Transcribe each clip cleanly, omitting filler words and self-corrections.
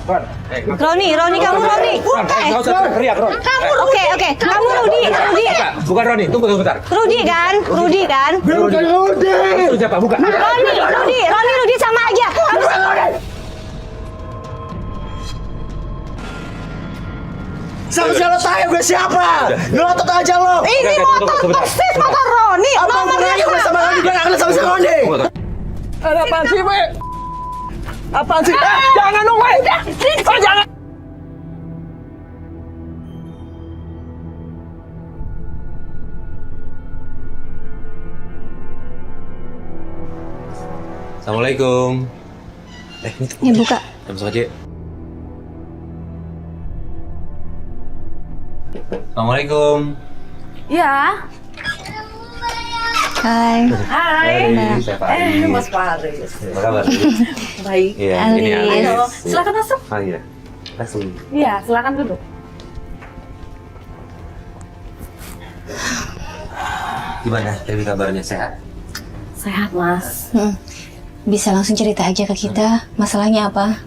Roni, kamu Roni. Nggak usah teriak, Ron. Oke, kamu Rudi. Bukan Roni, tunggu sebentar. Rudi kan? Bukan Rudi. Itu siapa? Bukan. Roni sama aja. Sama-sama lo tahu gue siapa? Ngelotot aja lo. Ini motor persis motor Roni. Nomornya gue sama Roni, gue nggak kenal sama si Roni. Ada apaan sih, Be? Apaan sih? Jangan dong, Be! Oh, jangan! Assalamualaikum. Ya buka. Masuk aja. Assalamualaikum. Ya. Hai. Saya Faris. Mas Faris. Apa kabar? Baik. Iya, ini Alis. Ayo, Alis. silakan masuk. Ah, iya. Langsung. Iya, silakan duduk. Gimana? Dewi kabarnya sehat? Sehat, Mas. Bisa langsung cerita aja ke kita. Masalahnya apa?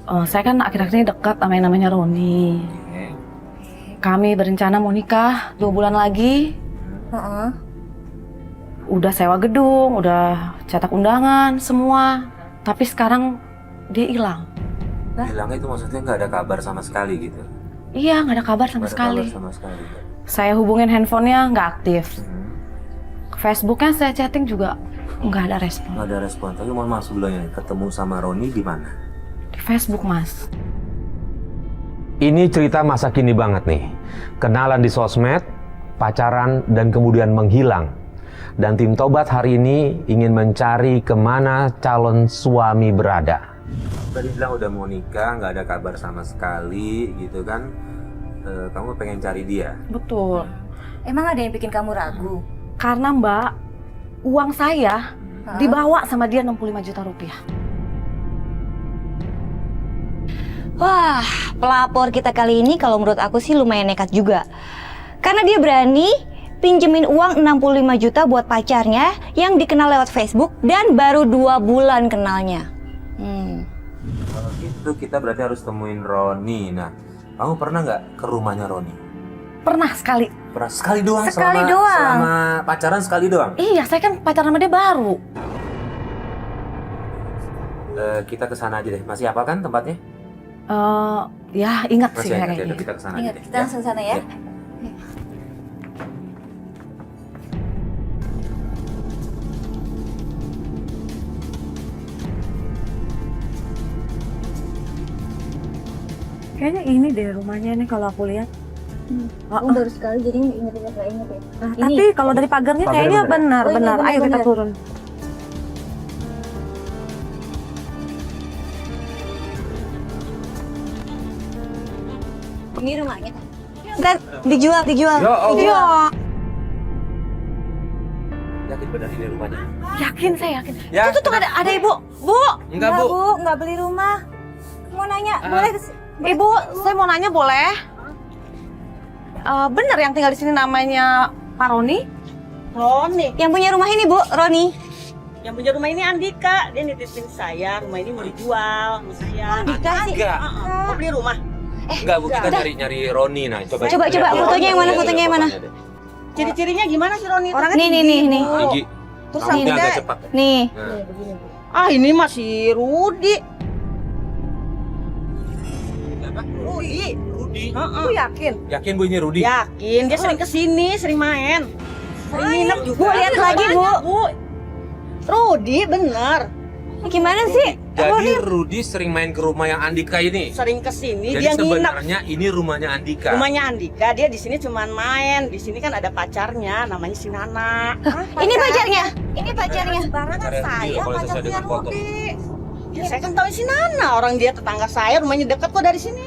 Oh, saya kan akhir-akhir ini dekat sama yang namanya Roni. Kami berencana mau nikah 2 bulan lagi. Udah sewa gedung, udah cetak undangan, semua. Tapi sekarang dia hilang. Hilangnya itu maksudnya nggak ada kabar sama sekali gitu? Iya, nggak ada kabar sama Nggak ada sekali. kabar sama sekali. Saya hubungin handphonenya nggak aktif. Facebooknya saya chatting juga nggak ada respon. Nggak ada respon. Tapi mohon maaf sebelumnya, ketemu sama Roni di mana? Di Facebook, Mas. Ini cerita masa kini banget nih. Kenalan di sosmed, pacaran, dan kemudian menghilang. Dan tim Tobat hari ini ingin mencari kemana calon suami berada. Tadi bilang udah mau nikah, nggak ada kabar sama sekali gitu kan. Kamu pengen cari dia? Betul. Emang ada yang bikin kamu ragu? Karena Mbak, uang saya dibawa sama dia 65 juta rupiah. Wah, pelapor kita kali ini kalau menurut aku sih lumayan nekat juga. Karena dia berani pinjemin uang 65 juta buat pacarnya yang dikenal lewat Facebook dan baru 2 bulan kenalnya. Kalau gitu kita berarti harus temuin Roni. Nah, kamu pernah nggak ke rumahnya Roni? Pernah sekali. Pernah sekali doang. Sekali doang. Selama pacaran sekali doang. Iya, saya kan pacaran sama dia baru. Kita ke sana aja deh. Masih hafal kan tempatnya? Ya ingat sih Masih ingat ya, kayaknya. kita ke sana aja Ingat, deh. kita langsung sana ya. Kayaknya ini deh rumahnya nih kalau aku lihat. Baru sekali jadi inget-inget gak inget ya. Tapi kalau dari pagarnya Pagarnya kayaknya bener. benar. Oh, iya, Ayo kita benar. turun. Ini rumahnya. Ntar dijual. Ya Allah. Dijual. Yakin benar ini rumahnya? Yakin, saya yakin. Ya. Itu tuh ada ibu. Bu, Enggak, Bu. Nggak beli rumah. Mau nanya, boleh ibu, saya mau nanya boleh? Bener yang tinggal di sini namanya Pak Roni? Roni, yang punya rumah ini Bu, Roni. yang punya rumah ini Andika, dia nitipin saya, rumah ini mau dijual sama saya. Andika sih. Enggak. Mau beli rumah? Enggak, Bu. Kita nyari Roni. Nah, coba. Coba, lihat fotonya yang mana, Iya, fotonya yang mana? fotonya deh. Ciri-cirinya gimana sih Roni? Orangnya Nih. Tinggi. Terus Rambutnya rambutnya- agak cepat. Nih. Nah. Ah, ini masih Rudi. Rudi. Aku yakin. Yakin Bu ini Rudi? Yakin, dia sering kesini, sering main. Sering nginep juga. Bu, lihat lagi, Bu. Banyak, Bu. Rudi, bener. Gimana sih? Jadi Rudi sering main ke rumah yang Andika ini. Sering kesini, Jadi dia nginep. sebenarnya ini rumahnya Andika. Rumahnya Andika, dia di sini cuman main. Di sini kan ada pacarnya, namanya si Nana. Ini pacarnya. Ini pacarnya. Pacarnya Rudi loh, kalau sesuai dengan foto. Ya, saya kan tahu si Nana, orang dia tetangga saya, rumahnya dekat kok dari sini.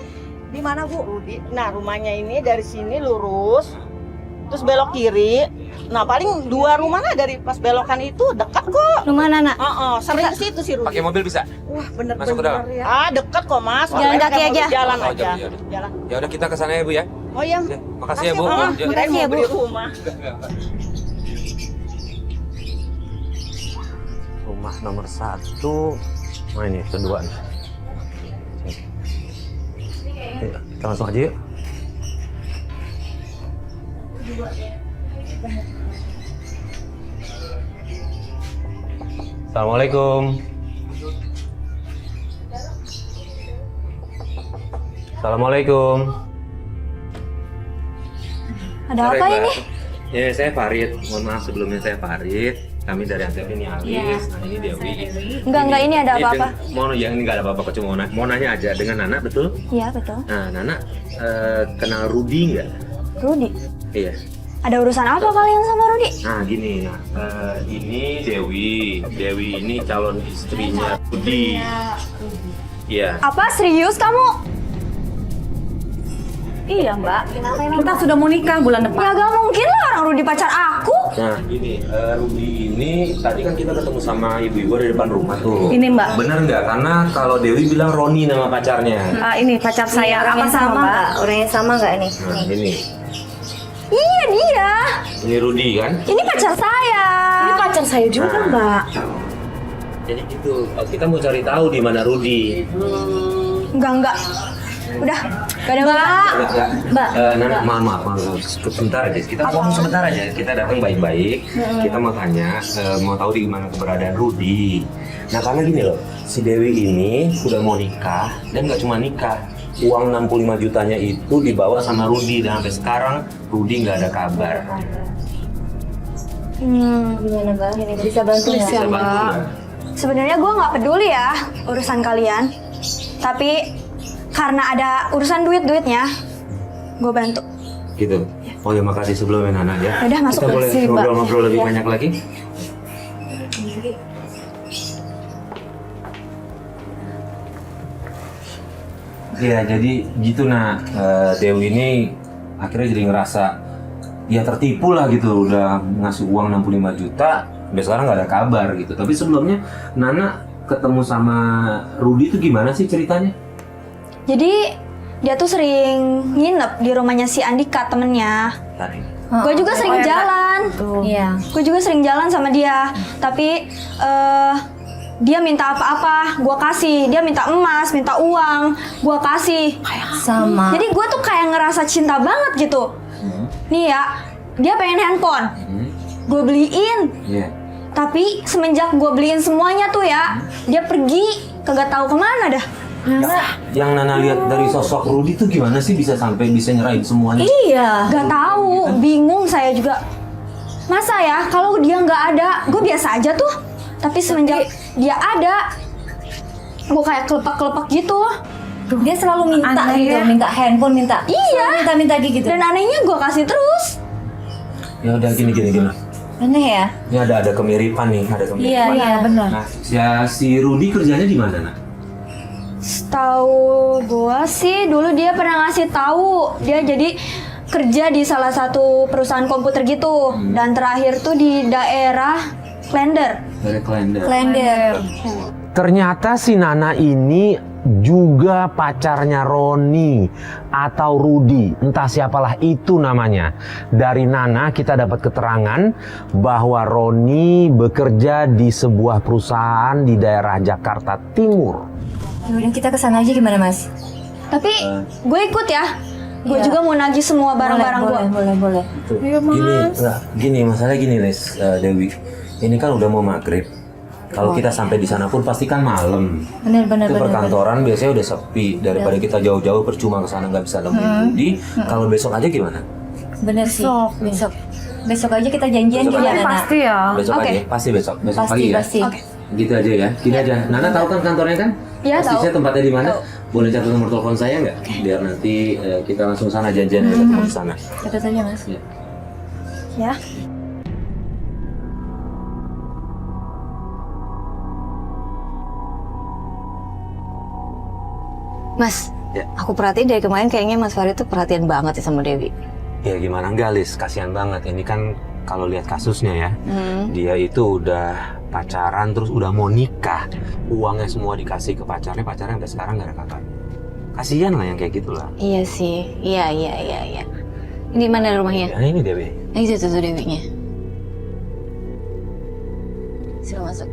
Di mana, Bu? Rudi. Nah, rumahnya ini dari sini lurus, terus belok kiri. Nah, paling 2 rumah lah dari pas belokan itu dekat kok. Rumah Nana. Sering ke situ si Rudi. Pakai mobil bisa? Wah, Masuk ke dalam? bener-bener ya. Ah, dekat kok, Mas. Jalan Makanya kaki mau aja. Jalan Oh, aja. iya. Jalan. Ya udah kita ke sana ya, Bu ya. Oh iya. Ya, makasih ya, Bu. Oh, Ya. kirain Makasih ya, mau Bu. beli rumah. Rumah nomor 1. Nah ini kedua nih. Yuk, kita langsung aja yuk. Assalamualaikum. Assalamualaikum. Ada Sore, apa Mbak. ini? Ya, saya Farid. Mohon maaf sebelumnya saya Farid. Kami dari Antep ini Alis. Nah, ini Dewi. Enggak, ini ada apa-apa. Mau ya ini nggak ada apa-apa, cuma mau nanya aja dengan Nana, betul? Iya, betul. Nah, Nana kenal Rudi nggak? Rudi. Iya. Ada urusan apa kalian sama Rudi? Nah, gini. Ini Dewi. Dewi ini calon istrinya Rudi. Iya. Apa serius kamu? Iya mbak, kita sudah mau nikah bulan depan. Ya gak mungkin lah orang Rudi pacar aku. Nah, gini, Rudi ini tadi kan kita ketemu sama ibu-ibu di depan rumah tuh. Ini, Mbak. Bener nggak? Karena kalau Dewi bilang Roni nama pacarnya. Ini pacar saya, apa sama mbak? Orangnya sama nggak ini? Nah, ini. Iya dia. Ini Rudi kan? Ini pacar saya. Ini pacar saya juga Nah. mbak. Jadi gitu, kita mau cari tahu di mana Rudi. Enggak. Udah, gak ada Mbak. Mbak, Nana, maaf, sebentar aja. Kita ngomong sebentar aja. Kita datang baik-baik. Kita mau tanya, mau tahu di mana keberadaan Rudi. Nah, karena gini loh, si Dewi ini udah mau nikah dan nggak cuma nikah. Uang 65 jutanya itu dibawa sama Rudi dan sampai sekarang Rudi nggak ada kabar. Gimana Mbak? Ini bisa bantu Bisa bantu nggak? Sebenarnya gue nggak peduli ya urusan kalian. Tapi karena ada urusan duitnya, gue bantu. Gitu. Oh ya, makasih sebelumnya Nana ya. Udah, masuk. Kita boleh Makasih, Mbak. ngobrol-ngobrol lebih Ya. banyak lagi. Iya, jadi gitu Dewi ini akhirnya jadi ngerasa ya tertipu lah gitu, udah ngasih uang 65 juta, sampai sekarang nggak ada kabar gitu. Tapi sebelumnya Nana ketemu sama Rudi itu gimana sih ceritanya? Jadi dia tuh sering nginep di rumahnya si Andika temennya. Tadi. Gue juga sering jalan. Iya. Gue juga sering jalan sama dia. Tapi dia minta apa-apa, gue kasih. Dia minta emas, minta uang, gue kasih. Sama. Jadi gue tuh kayak ngerasa cinta banget gitu. Nih ya, dia pengen handphone. Gue beliin. Iya. Tapi semenjak gue beliin semuanya tuh ya, dia pergi kagak tahu kemana dah. Yang Nana lihat dari sosok Rudi tuh gimana sih bisa sampai bisa nyerahin semuanya? Iya, gak tahu, bingung saya juga. Masa ya kalau dia nggak ada, gue biasa aja tuh. Tapi semenjak dia ada, gue kayak kelepak-kelepak gitu. Dia selalu minta Aneh gitu, ya. minta handphone, minta Iya. minta gitu. Dan anehnya gue kasih terus. Ya udah gini. Aneh ya? Ini ada kemiripan nih, ada kemiripan. Iya. benar. Nah, si Rudi kerjanya di mana, Nak? Setahu gue sih dulu dia pernah ngasih tahu dia jadi kerja di salah satu perusahaan komputer gitu. Dan terakhir tuh di daerah Klender. Dari Klender. Klender. Ternyata si Nana ini juga pacarnya Roni atau Rudi, entah siapalah itu namanya. Dari Nana kita dapat keterangan bahwa Roni bekerja di sebuah perusahaan di daerah Jakarta Timur. Yaudah kita kesana aja gimana mas? Tapi gue ikut ya. Gue juga mau nagih semua barang-barang gue. Boleh. Tuh, gini, masalah gini, Dewi. Ini kan udah mau maghrib. Kalau kita sampai di sana pun pasti kan malam. Bener. Itu perkantoran biasanya udah sepi. Daripada kita jauh-jauh percuma ke sana nggak bisa nemuin Rudi. Kalau besok aja gimana? Bener sih. Besok aja kita janjian Besok juga aja. Nana. Pasti ya. Besok Oke. aja, pasti besok pagi ya. Pasti. Gitu aja ya. Gini aja. Nana tahu kan kantornya kan? Iya, Posisinya tahu. tempatnya di mana? Boleh catat nomor telepon saya nggak? Biar nanti kita langsung sana janjian ketemu di sana. Catat aja mas. Ya. Ya. Mas, Ya. aku perhatiin dari kemarin kayaknya Mas Farid tuh perhatian banget ya sama Dewi. Ya gimana enggak, Lis? Kasihan banget. Ini kan kalau lihat kasusnya ya, dia itu udah pacaran terus udah mau nikah. Uangnya semua dikasih ke pacarnya sampai sekarang nggak ada kabar. Kasihan lah yang kayak gitulah. Iya sih, iya. Ini mana rumahnya? Ya ini Dewi. Ini itu tuh Dewinya. Sini masuk.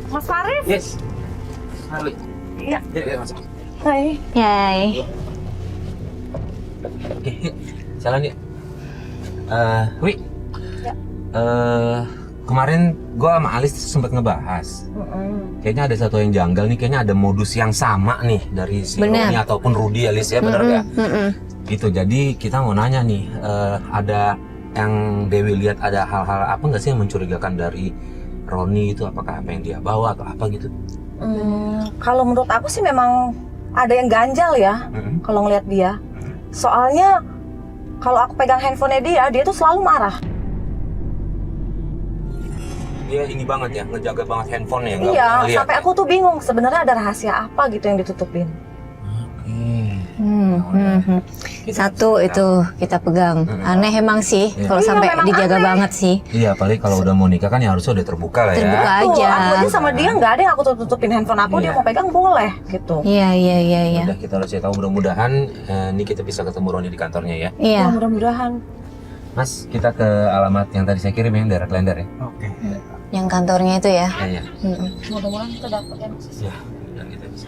Mas Farid? Yes. Harley. Iya. Ya, masuk. Hai. Yay. Oke, yuk. Jalan yuk. Wi. Kemarin gue sama Alis sempat ngebahas. Kayaknya ada satu yang janggal nih. Kayaknya ada modus yang sama nih dari si Bener. Roni ataupun Rudy, Alis ya, bener nggak? Gitu. Jadi kita mau nanya nih, ada yang Dewi lihat ada hal-hal apa nggak sih yang mencurigakan dari Roni itu? Apakah apa yang dia bawa atau apa gitu? Kalau menurut aku sih memang ada yang ganjal ya kalau ngeliat dia. Soalnya kalau aku pegang handphonenya dia tuh selalu marah. Dia ini banget ya, ngejaga banget handphonenya. Nggak Iya, boleh ngeliat sampai ya? aku tuh bingung sebenarnya ada rahasia apa gitu yang ditutupin. Satu itu kita pegang. Aneh emang sih kalau Iya, sampai memang dijaga aneh. banget sih. Iya, apalagi kalau udah mau nikah kan ya harusnya udah terbuka lah ya. Terbuka Tuh, aja. aku aja sama dia nggak ada yang aku tutupin handphone aku, dia Iya. mau pegang boleh gitu. Iya. Udah kita harus tahu, mudah-mudahan ini kita bisa ketemu Roni di kantornya ya. Iya. Ya, mudah-mudahan. Mas, kita ke alamat yang tadi saya kirim ya, daerah Klender ya. Oke. Yang kantornya itu ya. Iya. Mudah-mudahan kita dapat ya. Ya, dan kita bisa.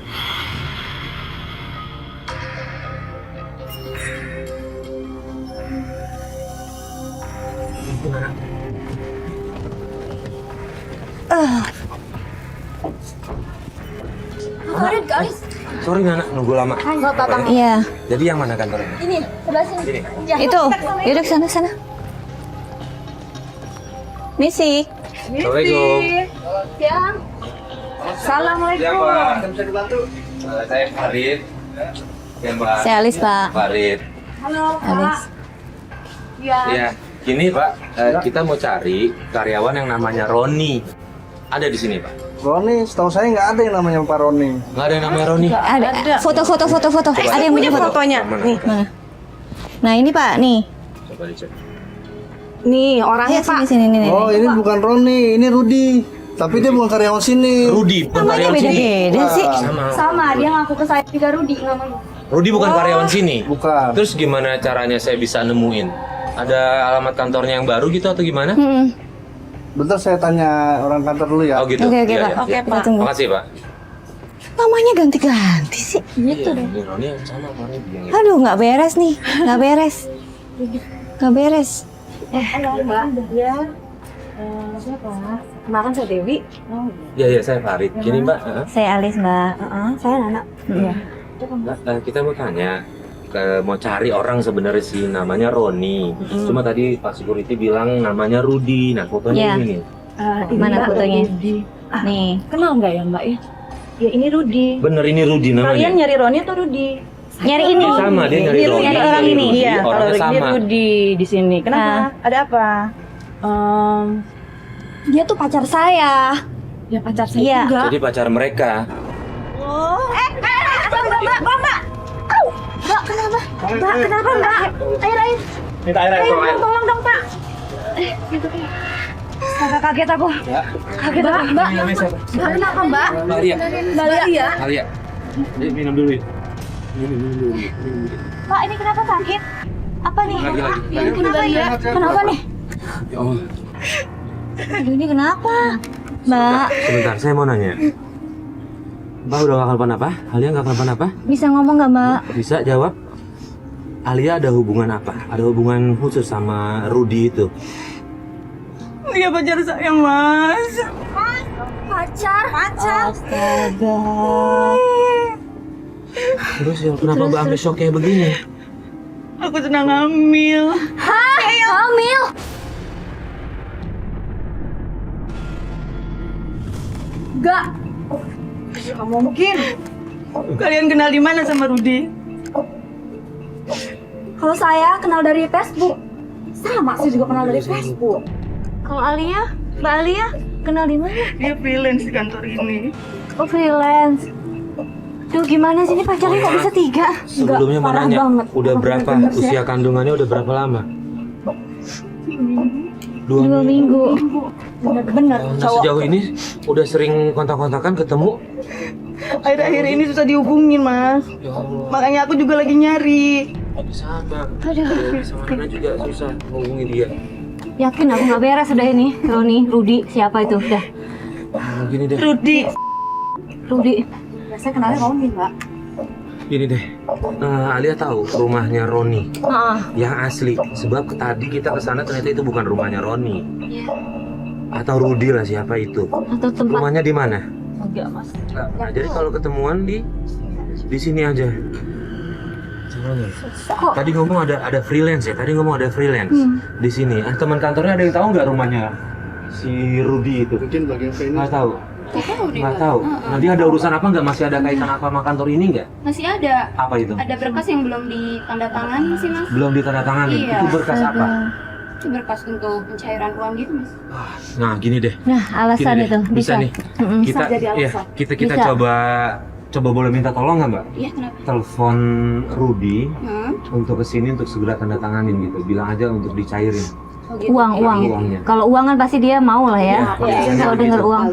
Sorry Nana, nunggu lama. Iya. Jadi yang mana kantornya? Ini, sebelah sini. Itu. Yaudah ke sana. Misi. Assalamualaikum. Ya. Assalamualaikum. Bisa dibantu? Saya Farid. Ya Mbak. Saya Alis, Pak. Farid. Alis. Iya. Gini Pak, kita mau cari karyawan yang namanya Roni. Ada di sini Pak. Roni, setahu saya nggak ada yang namanya Pak Roni. Nggak ada yang namanya Roni. Ada. Foto. Ada yang punya foto. Fotonya. Mana? Nih. Mana? Nah, ini Pak, nih. Coba dicek. Nih orangnya Ayo Pak. sini nih. Oh, ini bukan Roni, ini Rudi. Tapi dia bukan karyawan sini. Rudi, bukan Namanya karyawan sini. beda-beda sih. Sama, dia ngaku ke saya juga Rudi namanya. Rudi bukan karyawan sini. Bukan. Terus gimana caranya saya bisa nemuin? Ada alamat kantornya yang baru gitu atau gimana? Bentar saya tanya orang kantor dulu ya. Oh gitu. Oke, Iya, Pak. iya. Oke, Pak. Tunggu. Makasih Pak. Namanya ganti-ganti sih. Gitu deh. Roni yang sama kemarin bilang gitu. Aduh, nggak beres nih. Nggak beres. Halo Mbak. Ya. Siapa? Kemarin saya Dewi. Iya, saya Farid. Gini Mbak, Saya Alis, Mbak. Saya Nana. Iya. kita mau tanya. Mau cari orang sebenarnya sih namanya Roni. Cuma tadi Pak Security bilang namanya Rudi. Nah, fotonya Iya. ini nih. Mana fotonya? Nih. Kenal nggak ya Mbak ya? Ya ini Rudi. Bener ini Rudi namanya. Kalian nyari Roni atau Rudi? Nyari ini. Dia sama, dia nyari Roni. nyari orang nyari ini. Rudi, Iya, kalau orangnya ini sama. Rudi di sini. Kenapa? Ada apa? Dia tuh pacar saya. Ya pacar saya Iya. juga. Jadi pacar mereka. Kenapa Mbak? Air. Minta air, tolong air. Tolong dong Pak. Kaget aku. Kaget aku. Mbak. Kenapa Mbak? Mbak Lia. Mbak. Alia. Minum dulu ya. Pak, ini kenapa sakit? Apa nih? Lagi. Kenapa ya? Kenapa nih? Ya Allah. Aduh, ini kenapa? Mbak, Sebentar, saya mau nanya. Mbak udah gak kenapa-napa? Alia gak kenapa-napa? bisa ngomong nggak, Mbak? Bisa jawab? Alia ada hubungan apa? Ada hubungan khusus sama Rudi itu? Dia pacar saya, Mas. Pacar. Astaga. Terus ya, kenapa Mbak sampai shock kayak begini? Aku sedang hamil. Hamil. Enggak. Gak mungkin. Kalian kenal di mana sama Rudi? Kalau saya kenal dari Facebook. Sama sih juga kenal dari Facebook. Kalau Alia, Mbak Alia, kenal di mana? Dia freelance di kantor ini. Oh, freelance. Duh, gimana sih ini pacarnya kok bisa 3? Sebelumnya mau parah nanya, banget. udah berapa usia kandungannya udah berapa lama? 2 minggu. Bener-bener. Nah, sejauh ini udah sering kontak-kontakan ketemu? Akhir-akhir ini susah dihubungin, Mas. Ya Allah, Makanya aku juga lagi nyari. sama. Sama Nana juga susah hubungi dia. Yakin aku nggak beres udah ini. Rudi, siapa itu? Udah. Gini deh. Rudi. Rudi. Saya kenalnya Roni Mbak. Gini deh, Alia tahu rumahnya Roni yang asli. Sebab tadi kita ke sana ternyata itu bukan rumahnya Roni. Atau Rudi lah, siapa itu. Atau tempat Rumahnya di mana? Enggak, Mas. Nah, jadi kalau ketemuan di sini aja. Tadi ngomong ada freelance ya. Tadi ngomong ada freelance di sini. Teman kantornya ada yang tahu nggak rumahnya si Rudi itu? Mungkin bagian freelance. Nggak tahu. Nggak tahu. Nanti ada urusan apa nggak? Masih ada kaitan apa sama kantor ini nggak? Masih ada. Apa itu? Ada berkas yang belum ditandatangani sih, Mas. Belum ditandatangani. Iya. Itu berkas apa? Itu berkas untuk pencairan uang gitu, Mas. Nah, gini deh. Nah, alasan Gini deh, itu bisa nih. Kita jadi ya, alasan. kita Bisa. coba boleh minta tolong nggak, Mbak? Iya, kenapa? Telepon Rudi Hmm? untuk kesini untuk segera tanda tanganin gitu. Bilang aja untuk dicairin Oh, gitu. Uang. uangnya. Kalau uang kan pasti dia mau lah ya. Iya, Kalau dengar uang.